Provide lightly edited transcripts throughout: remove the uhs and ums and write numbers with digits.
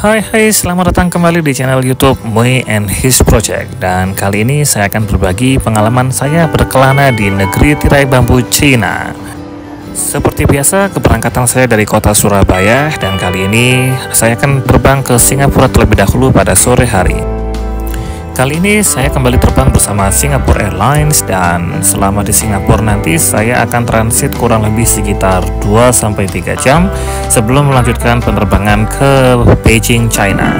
Hai, selamat datang kembali di channel YouTube Mui and His Project. Dan kali ini saya akan berbagi pengalaman saya berkelana di negeri tirai bambu Cina. Seperti biasa, keberangkatan saya dari kota Surabaya, dan kali ini saya akan terbang ke Singapura terlebih dahulu pada sore hari. Kali ini saya kembali terbang bersama Singapore Airlines, dan selama di Singapura nanti saya akan transit kurang lebih sekitar 2-3 jam sebelum melanjutkan penerbangan ke Beijing, China.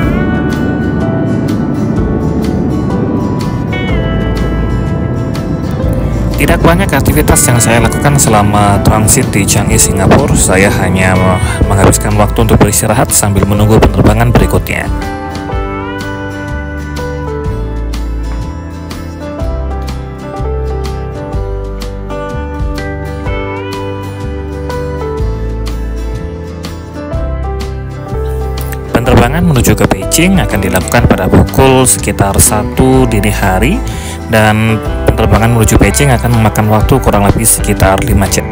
Tidak banyak aktivitas yang saya lakukan selama transit di Changi, Singapura. Saya hanya menghabiskan waktu untuk beristirahat sambil menunggu penerbangan berikutnya. Penerbangan menuju ke Beijing akan dilakukan pada pukul sekitar 1 dini hari, dan penerbangan menuju Beijing akan memakan waktu kurang lebih sekitar 5 jam.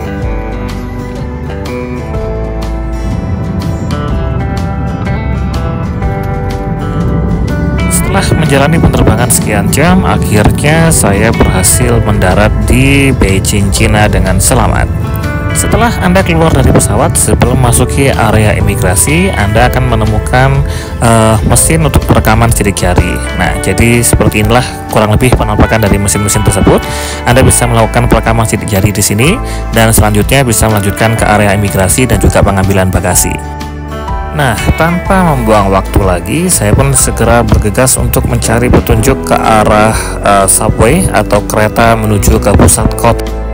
Setelah menjalani penerbangan sekian jam, akhirnya saya berhasil mendarat di Beijing, Cina dengan selamat. Setelah Anda keluar dari pesawat, sebelum masuki area imigrasi, Anda akan menemukan mesin untuk perekaman sidik jari. Nah, jadi seperti inilah kurang lebih penampakan dari mesin-mesin tersebut. Anda bisa melakukan perekaman sidik jari di sini, dan selanjutnya bisa melanjutkan ke area imigrasi dan juga pengambilan bagasi. Nah, tanpa membuang waktu lagi, saya pun segera bergegas untuk mencari petunjuk ke arah subway atau kereta menuju ke pusat kota.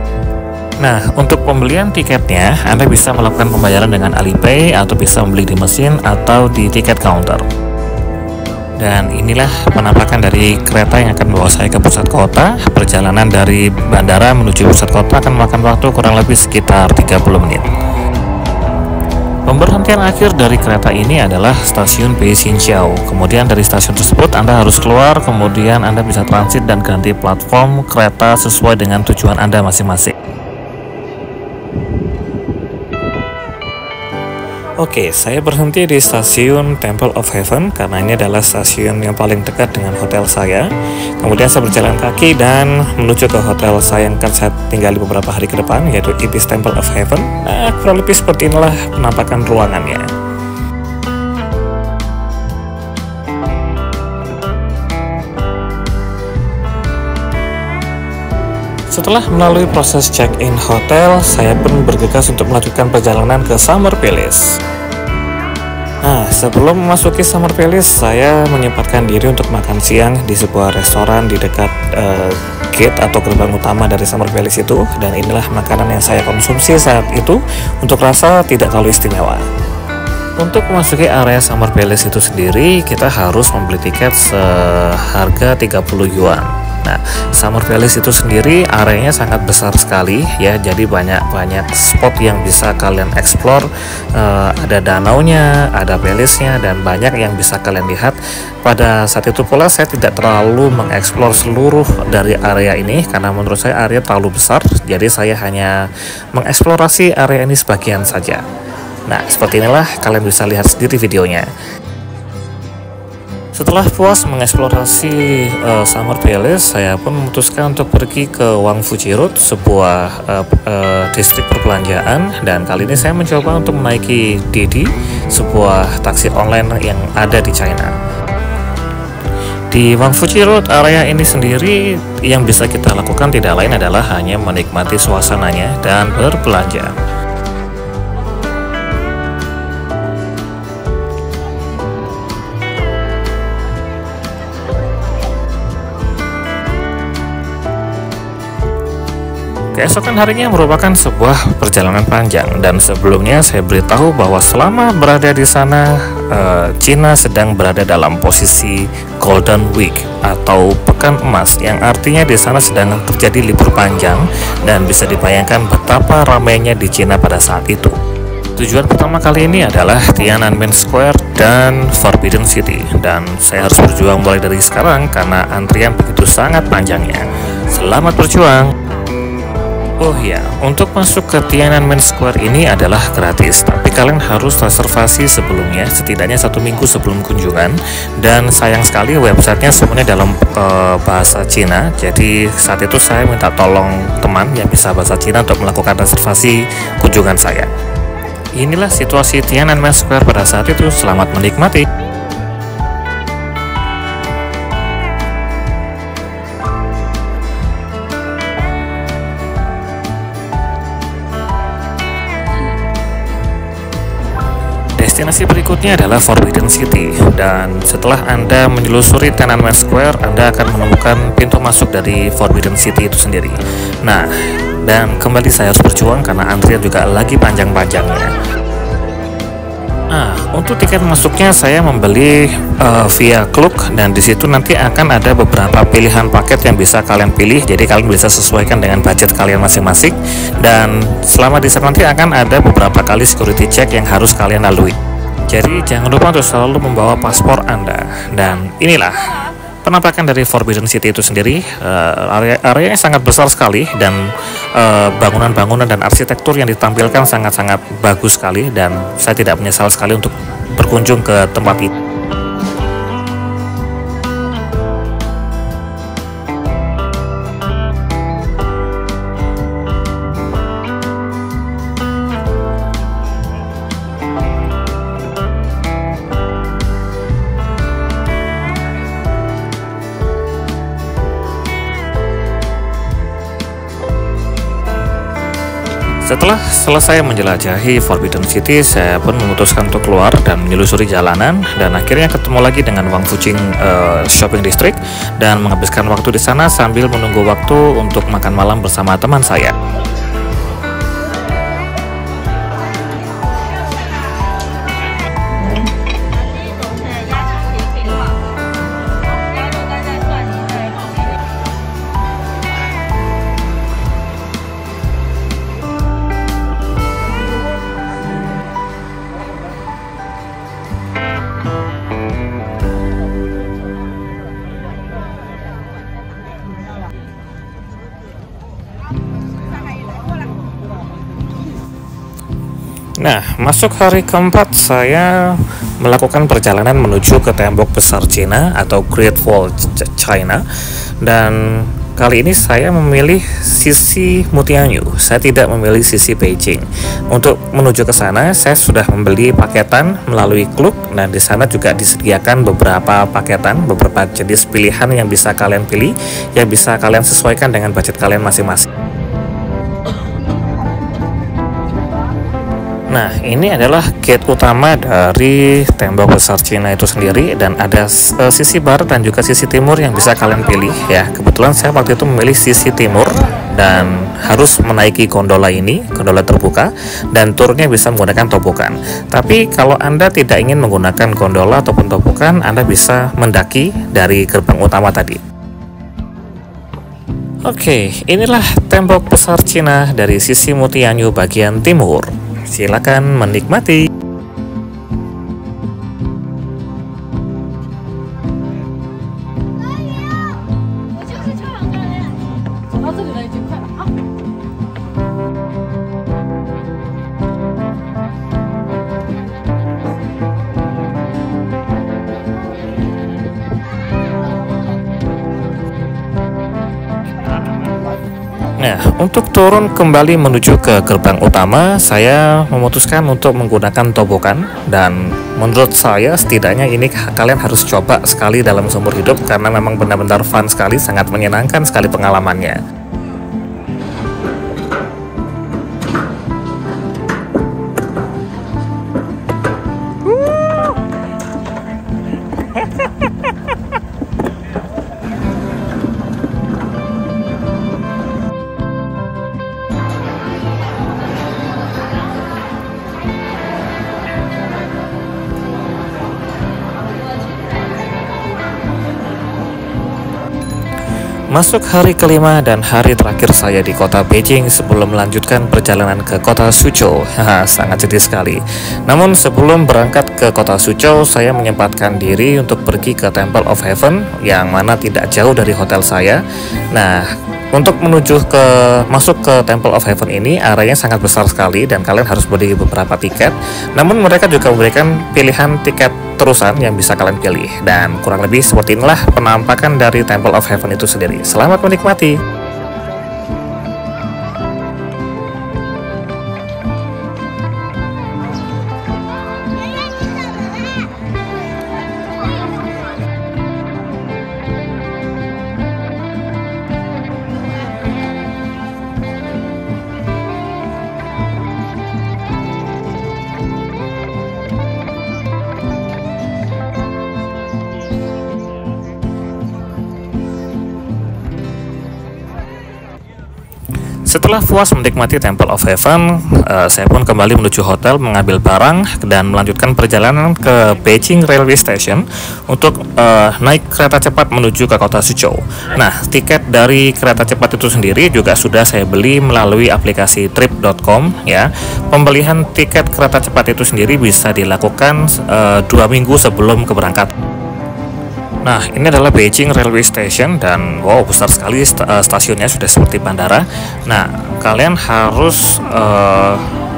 Nah, untuk pembelian tiketnya, Anda bisa melakukan pembayaran dengan Alipay, atau bisa membeli di mesin atau di tiket counter. Dan inilah penampakan dari kereta yang akan membawa saya ke pusat kota. Perjalanan dari bandara menuju pusat kota akan memakan waktu kurang lebih sekitar 30 menit. Pemberhentian akhir dari kereta ini adalah stasiun Beijingqiao. Kemudian dari stasiun tersebut Anda harus keluar, kemudian Anda bisa transit dan ganti platform kereta sesuai dengan tujuan Anda masing-masing. Oke, saya berhenti di stasiun Temple of Heaven karena ini adalah stasiun yang paling dekat dengan hotel saya. Kemudian saya berjalan kaki dan menuju ke hotel saya yang akan saya tinggali beberapa hari ke depan, yaitu Ibis Temple of Heaven. Nah, kurang lebih seperti inilah penampakan ruangannya. Setelah melalui proses check-in hotel, saya pun bergegas untuk melanjutkan perjalanan ke Summer Palace. Nah, sebelum memasuki Summer Palace, saya menyempatkan diri untuk makan siang di sebuah restoran di dekat gate atau gerbang utama dari Summer Palace itu, dan inilah makanan yang saya konsumsi saat itu. Untuk rasa tidak terlalu istimewa. Untuk memasuki area Summer Palace itu sendiri, kita harus membeli tiket seharga 30 yuan. Nah, Summer Palace itu sendiri areanya sangat besar sekali ya, jadi banyak spot yang bisa kalian explore. Ada danaunya, ada palace-nya, dan banyak yang bisa kalian lihat. Pada saat itu pula saya tidak terlalu mengeksplor seluruh dari area ini karena menurut saya area terlalu besar, jadi saya hanya mengeksplorasi area ini sebagian saja. Nah, seperti inilah, kalian bisa lihat sendiri videonya. Setelah puas mengeksplorasi Summer Palace, saya pun memutuskan untuk pergi ke Wang Fuji Road, sebuah distrik perbelanjaan, dan kali ini saya mencoba untuk menaiki Didi, sebuah taksi online yang ada di China. Di Wang Fuji Road area ini sendiri, yang bisa kita lakukan tidak lain adalah hanya menikmati suasananya dan berbelanja. Keesokan harinya merupakan sebuah perjalanan panjang, dan sebelumnya saya beritahu bahwa selama berada di sana, Cina sedang berada dalam posisi Golden Week atau Pekan Emas, yang artinya di sana sedang terjadi libur panjang, dan bisa dibayangkan betapa ramainya di Cina pada saat itu. Tujuan pertama kali ini adalah Tiananmen Square dan Forbidden City, dan saya harus berjuang mulai dari sekarang karena antrian begitu sangat panjangnya. Selamat berjuang! Oh ya, untuk masuk ke Tiananmen Square ini adalah gratis, tapi kalian harus reservasi sebelumnya, setidaknya 1 minggu sebelum kunjungan. Dan sayang sekali websitenya semuanya dalam bahasa Cina, jadi saat itu saya minta tolong teman yang bisa bahasa Cina untuk melakukan reservasi kunjungan saya. Inilah situasi Tiananmen Square pada saat itu. Selamat menikmati. Destinasi berikutnya adalah Forbidden City, dan setelah Anda menyelusuri Tiananmen Square, Anda akan menemukan pintu masuk dari Forbidden City itu sendiri. Nah, dan kembali saya harus berjuang karena antrian juga lagi panjang-panjangnya. Untuk tiket masuknya saya membeli via Klook, dan di situ nanti akan ada beberapa pilihan paket yang bisa kalian pilih, jadi kalian bisa sesuaikan dengan budget kalian masing-masing. Dan selama di sana nanti akan ada beberapa kali security check yang harus kalian lalui. Jadi jangan lupa untuk selalu membawa paspor Anda. Dan inilah penampakan dari Forbidden City itu sendiri. Areanya sangat besar sekali, dan bangunan-bangunan dan arsitektur yang ditampilkan sangat-sangat bagus sekali, dan saya tidak menyesal sekali untuk berkunjung ke tempat itu. Setelah selesai menjelajahi Forbidden City, saya pun memutuskan untuk keluar dan menelusuri jalanan, dan akhirnya ketemu lagi dengan Wang Fuqing Shopping District, dan menghabiskan waktu di sana sambil menunggu waktu untuk makan malam bersama teman saya. Nah, masuk hari keempat, saya melakukan perjalanan menuju ke tembok besar Cina atau Great Wall China, dan kali ini saya memilih sisi Mutianyu. Saya tidak memilih sisi Beijing. Untuk menuju ke sana, saya sudah membeli paketan melalui Klook, dan di sana juga disediakan beberapa paketan, beberapa jenis pilihan yang bisa kalian pilih, yang bisa kalian sesuaikan dengan budget kalian masing-masing. Nah, ini adalah gate utama dari tembok besar Cina itu sendiri, dan ada sisi barat dan juga sisi timur yang bisa kalian pilih ya. Kebetulan saya waktu itu memilih sisi timur, dan harus menaiki gondola ini, gondola terbuka, dan turnya bisa menggunakan topokan. Tapi kalau Anda tidak ingin menggunakan gondola ataupun topokan, Anda bisa mendaki dari gerbang utama tadi. Oke, inilah tembok besar Cina dari sisi Mutianyu bagian timur. Silakan menikmati. Nah, untuk turun kembali menuju ke gerbang utama, saya memutuskan untuk menggunakan tobokan, dan menurut saya setidaknya ini kalian harus coba sekali dalam seumur hidup, karena memang benar-benar fun sekali, sangat menyenangkan sekali pengalamannya. Masuk hari kelima dan hari terakhir saya di kota Beijing sebelum melanjutkan perjalanan ke kota Suzhou. Haha, sangat sedih sekali. Namun sebelum berangkat ke kota Suzhou, saya menyempatkan diri untuk pergi ke Temple of Heaven yang mana tidak jauh dari hotel saya. Nah, untuk masuk ke Temple of Heaven ini areanya sangat besar sekali dan kalian harus beli beberapa tiket. Namun mereka juga memberikan pilihan tiket terusan yang bisa kalian pilih, dan kurang lebih seperti inilah penampakan dari Temple of Heaven itu sendiri. Selamat menikmati. Setelah puas menikmati Temple of Heaven, saya pun kembali menuju hotel mengambil barang dan melanjutkan perjalanan ke Beijing Railway Station untuk naik kereta cepat menuju ke kota Suzhou. Nah, tiket dari kereta cepat itu sendiri juga sudah saya beli melalui aplikasi Trip.com ya. Pembelian tiket kereta cepat itu sendiri bisa dilakukan 2 minggu sebelum keberangkatan. Nah, ini adalah Beijing Railway Station dan wow, besar sekali stasiunnya, sudah seperti bandara. Nah, kalian harus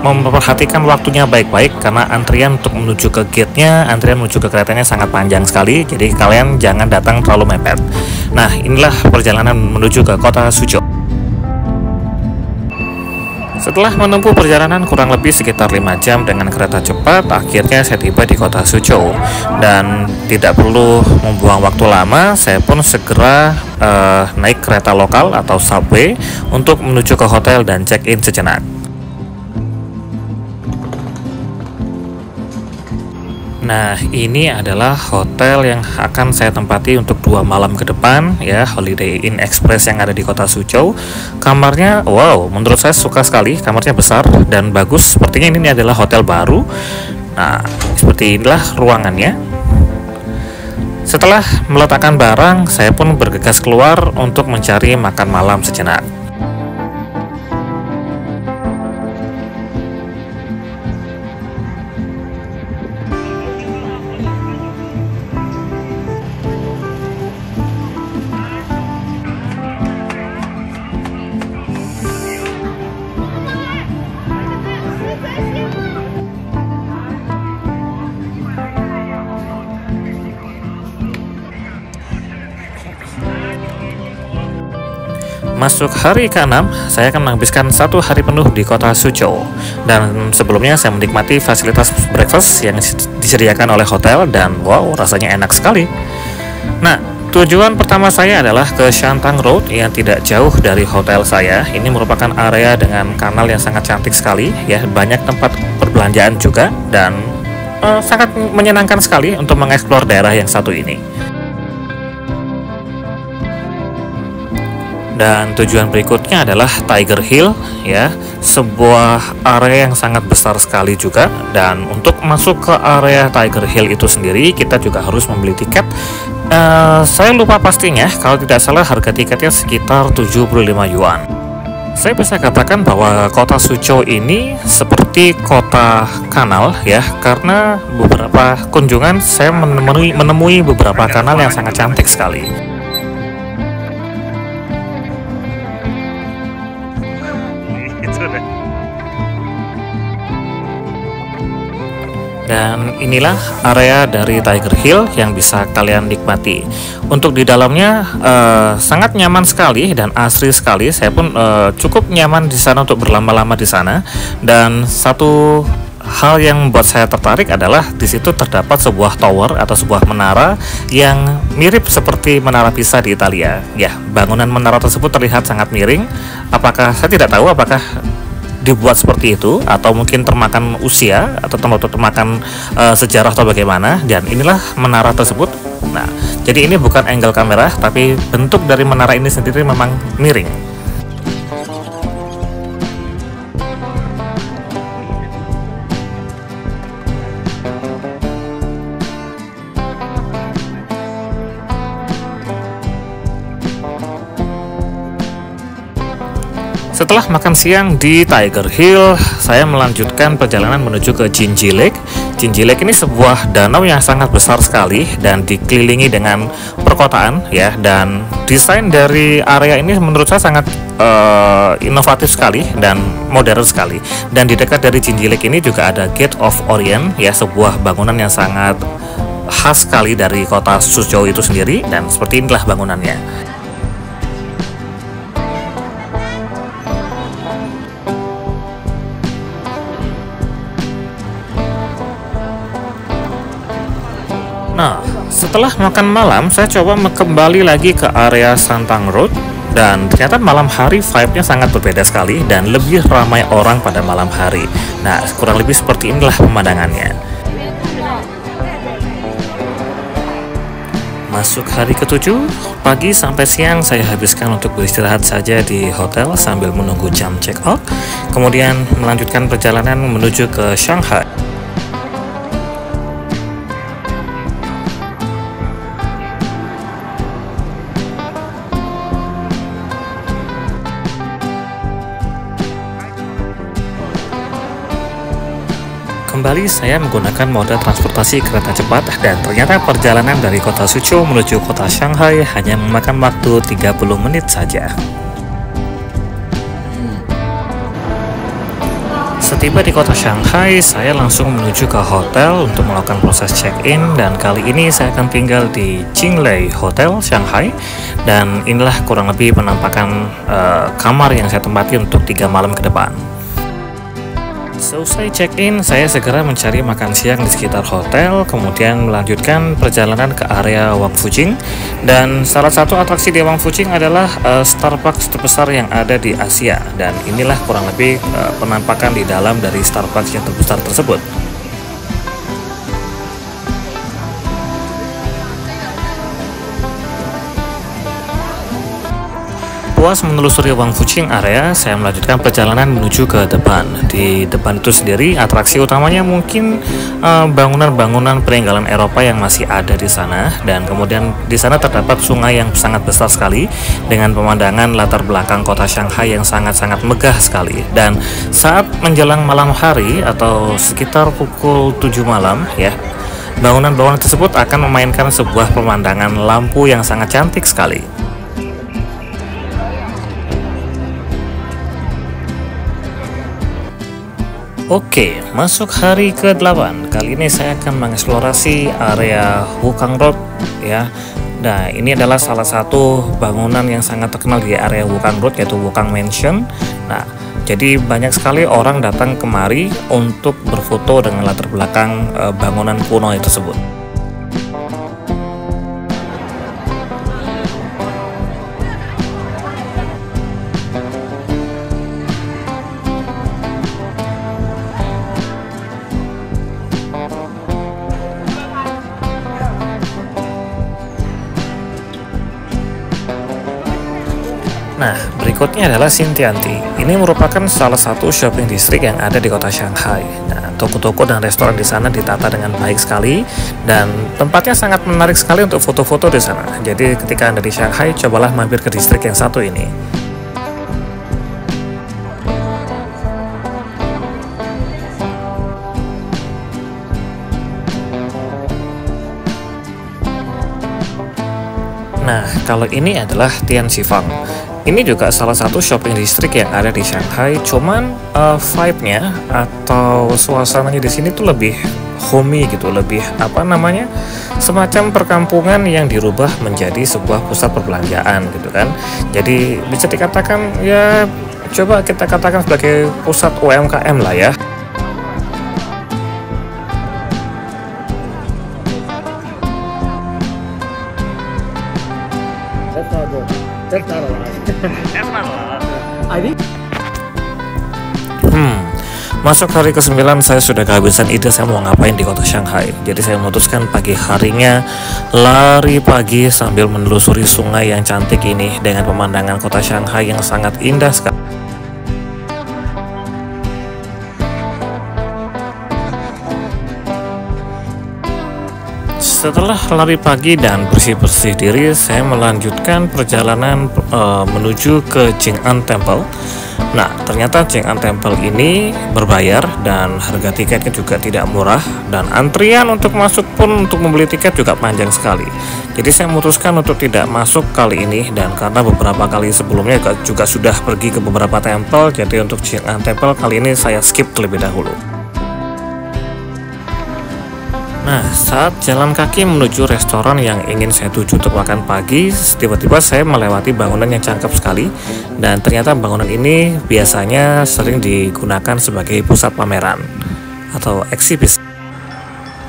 memperhatikan waktunya baik-baik karena antrian untuk menuju ke gate-nya, antrian menuju ke keretanya sangat panjang sekali. Jadi kalian jangan datang terlalu mepet. Nah, inilah perjalanan menuju ke kota Suzhou. Setelah menempuh perjalanan kurang lebih sekitar 5 jam dengan kereta cepat, akhirnya saya tiba di kota Suzhou. Dan tidak perlu membuang waktu lama, saya pun segera naik kereta lokal atau subway untuk menuju ke hotel dan check-in sejenak. Nah, ini adalah hotel yang akan saya tempati untuk 2 malam ke depan ya, Holiday Inn Express yang ada di kota Suzhou. Kamarnya, wow, menurut saya suka sekali, kamarnya besar dan bagus. Sepertinya ini adalah hotel baru. Nah, seperti inilah ruangannya. Setelah meletakkan barang, saya pun bergegas keluar untuk mencari makan malam sejenak. Masuk hari ke-6, saya akan menghabiskan 1 hari penuh di kota Suzhou. Dan sebelumnya saya menikmati fasilitas breakfast yang disediakan oleh hotel dan wow, rasanya enak sekali. Nah, tujuan pertama saya adalah ke Shantung Road yang tidak jauh dari hotel saya. Ini merupakan area dengan kanal yang sangat cantik sekali ya, banyak tempat perbelanjaan juga dan sangat menyenangkan sekali untuk mengeksplor daerah yang satu ini. Dan tujuan berikutnya adalah Tiger Hill ya, sebuah area yang sangat besar sekali juga. Dan untuk masuk ke area Tiger Hill itu sendiri kita juga harus membeli tiket. Saya lupa pastinya, kalau tidak salah harga tiketnya sekitar 75 yuan. Saya bisa katakan bahwa kota Suzhou ini seperti kota kanal ya, karena beberapa kunjungan saya menemui beberapa kanal yang sangat cantik sekali. Dan inilah area dari Tiger Hill yang bisa kalian nikmati. Untuk di dalamnya sangat nyaman sekali dan asri sekali. Saya pun cukup nyaman di sana untuk berlama-lama di sana. Dan satu hal yang membuat saya tertarik adalah di situ terdapat sebuah tower atau sebuah menara yang mirip seperti Menara Pisa di Italia. Ya, bangunan menara tersebut terlihat sangat miring. Saya tidak tahu apakah dibuat seperti itu atau mungkin termakan usia atau termakan sejarah atau bagaimana. Dan inilah menara tersebut. Nah, jadi ini bukan angle kamera, tapi bentuk dari menara ini sendiri memang miring. Setelah makan siang di Tiger Hill, saya melanjutkan perjalanan menuju ke Jinji Lake. Jinji Lake ini sebuah danau yang sangat besar sekali dan dikelilingi dengan perkotaan ya, dan desain dari area ini menurut saya sangat inovatif sekali dan modern sekali. Dan di dekat dari Jinji Lake ini juga ada Gate of Orient ya, sebuah bangunan yang sangat khas sekali dari kota Suzhou itu sendiri, dan seperti inilah bangunannya. Nah, setelah makan malam, saya coba kembali lagi ke area Santang Road, dan ternyata malam hari vibe-nya sangat berbeda sekali dan lebih ramai orang pada malam hari. Nah, kurang lebih seperti inilah pemandangannya. Masuk hari ke-7, pagi sampai siang saya habiskan untuk beristirahat saja di hotel sambil menunggu jam check out, kemudian melanjutkan perjalanan menuju ke Shanghai. Kembali saya menggunakan moda transportasi kereta cepat, dan ternyata perjalanan dari kota Suzhou menuju kota Shanghai hanya memakan waktu 30 menit saja. Setiba di kota Shanghai, saya langsung menuju ke hotel untuk melakukan proses check-in, dan kali ini saya akan tinggal di Jinglei Hotel Shanghai, dan inilah kurang lebih penampakan kamar yang saya tempati untuk 3 malam ke depan. Selesai check-in, saya segera mencari makan siang di sekitar hotel, kemudian melanjutkan perjalanan ke area Wang Fujing. Dan salah satu atraksi di Wang Fujing adalah Starbucks terbesar yang ada di Asia, dan inilah kurang lebih penampakan di dalam dari Starbucks yang terbesar tersebut. Puas menelusuri Wang Fujing area, saya melanjutkan perjalanan menuju ke depan. Di depan itu sendiri, atraksi utamanya mungkin bangunan-bangunan peninggalan Eropa yang masih ada di sana, dan kemudian di sana terdapat sungai yang sangat besar sekali dengan pemandangan latar belakang kota Shanghai yang sangat-sangat megah sekali. Dan saat menjelang malam hari atau sekitar pukul 7 malam ya, bangunan-bangunan tersebut akan memainkan sebuah pemandangan lampu yang sangat cantik sekali. Oke, masuk hari ke-8. Kali ini saya akan mengeksplorasi area Wukang Road ya. Nah, ini adalah salah satu bangunan yang sangat terkenal di area Wukang Road, yaitu Wukang Mansion. Nah, jadi banyak sekali orang datang kemari untuk berfoto dengan latar belakang bangunan kuno tersebut. Nah, berikutnya adalah Xintiandi. Ini merupakan salah satu shopping district yang ada di kota Shanghai. Nah, toko-toko dan restoran di sana ditata dengan baik sekali, dan tempatnya sangat menarik sekali untuk foto-foto di sana. Jadi ketika Anda di Shanghai, cobalah mampir ke distrik yang satu ini. Nah, kalau ini adalah Tianxifang. Ini juga salah satu shopping district yang ada di Shanghai, cuman vibe-nya atau suasananya di sini tuh lebih homey gitu, lebih apa namanya, semacam perkampungan yang dirubah menjadi sebuah pusat perbelanjaan gitu kan. Jadi bisa dikatakan ya, coba kita katakan sebagai pusat UMKM lah ya. Masuk hari ke-9, saya sudah kehabisan ide saya mau ngapain di kota Shanghai. Jadi saya memutuskan pagi harinya lari pagi sambil menelusuri sungai yang cantik ini dengan pemandangan kota Shanghai yang sangat indah sekali. Setelah lari pagi dan bersih-bersih diri, saya melanjutkan perjalanan menuju ke Jing'an Temple. Nah, ternyata Chang'an Temple ini berbayar dan harga tiketnya juga tidak murah, dan antrian untuk masuk pun untuk membeli tiket juga panjang sekali. Jadi saya memutuskan untuk tidak masuk kali ini, dan karena beberapa kali sebelumnya juga sudah pergi ke beberapa temple, jadi untuk Chang'an Temple kali ini saya skip terlebih dahulu. Nah, saat jalan kaki menuju restoran yang ingin saya tuju untuk makan pagi, tiba-tiba saya melewati bangunan yang cakep sekali, dan ternyata bangunan ini biasanya sering digunakan sebagai pusat pameran atau eksibisi.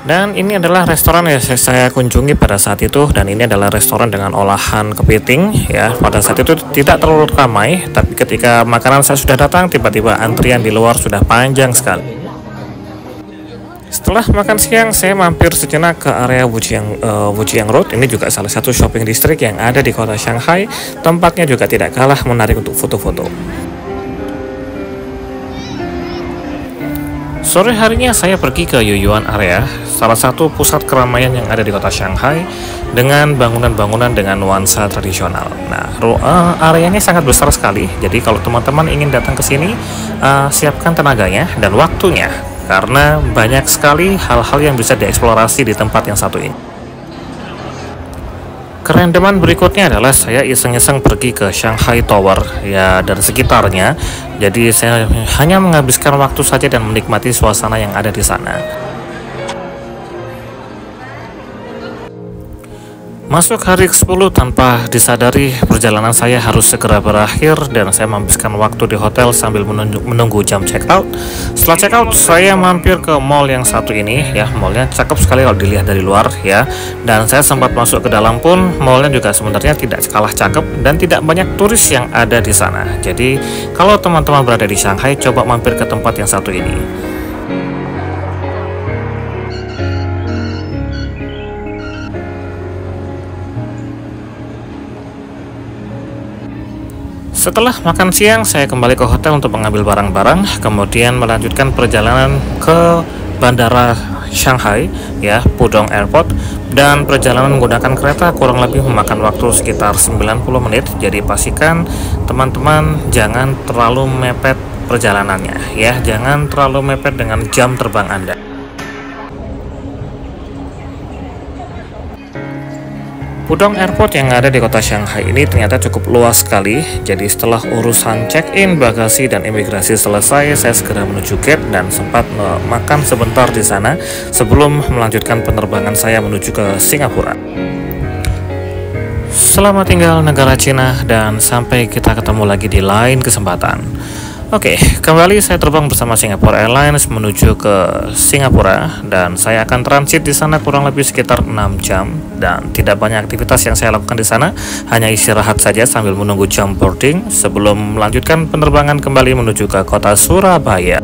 Dan ini adalah restoran yang saya kunjungi pada saat itu, dan ini adalah restoran dengan olahan kepiting ya. Pada saat itu tidak terlalu ramai, tapi ketika makanan saya sudah datang, tiba-tiba antrian di luar sudah panjang sekali. Setelah makan siang, saya mampir sejenak ke area Wujiang Road. Ini juga salah satu shopping district yang ada di kota Shanghai. Tempatnya juga tidak kalah menarik untuk foto-foto. Sore harinya saya pergi ke Yuyuan area, salah satu pusat keramaian yang ada di kota Shanghai, dengan bangunan-bangunan dengan nuansa tradisional. Nah, areanya sangat besar sekali. Jadi kalau teman-teman ingin datang ke sini, siapkan tenaganya dan waktunya, karena banyak sekali hal-hal yang bisa dieksplorasi di tempat yang satu ini. Kerendeman berikutnya adalah saya iseng-iseng pergi ke Shanghai Tower ya dan sekitarnya. Jadi saya hanya menghabiskan waktu saja dan menikmati suasana yang ada di sana. Masuk hari ke-10 tanpa disadari perjalanan saya harus segera berakhir, dan saya menghabiskan waktu di hotel sambil menunggu jam check out. Setelah check out, saya mampir ke mall yang satu ini ya. Mallnya cakep sekali kalau dilihat dari luar ya. Dan saya sempat masuk ke dalam pun, mallnya juga sebenarnya tidak kalah cakep dan tidak banyak turis yang ada di sana. Jadi kalau teman-teman berada di Shanghai, coba mampir ke tempat yang satu ini. Setelah makan siang, saya kembali ke hotel untuk mengambil barang-barang, kemudian melanjutkan perjalanan ke Bandara Shanghai, ya, Pudong Airport, dan perjalanan menggunakan kereta kurang lebih memakan waktu sekitar 90 menit. Jadi pastikan teman-teman jangan terlalu mepet perjalanannya, ya, jangan terlalu mepet dengan jam terbang Anda. Pudong Airport yang ada di kota Shanghai ini ternyata cukup luas sekali. Jadi setelah urusan check-in, bagasi, dan imigrasi selesai, saya segera menuju gate dan sempat makan sebentar di sana sebelum melanjutkan penerbangan saya menuju ke Singapura. Selamat tinggal negara Cina, dan sampai kita ketemu lagi di lain kesempatan. Oke, kembali saya terbang bersama Singapore Airlines menuju ke Singapura, dan saya akan transit di sana kurang lebih sekitar 6 jam, dan tidak banyak aktivitas yang saya lakukan di sana, hanya istirahat saja sambil menunggu jam boarding sebelum melanjutkan penerbangan kembali menuju ke kota Surabaya.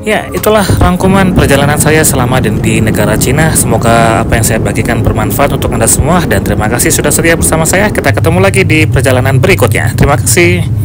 Ya, itulah rangkuman perjalanan saya selama di negara Cina. Semoga apa yang saya bagikan bermanfaat untuk Anda semua, dan terima kasih sudah setia bersama saya. Kita ketemu lagi di perjalanan berikutnya. Terima kasih.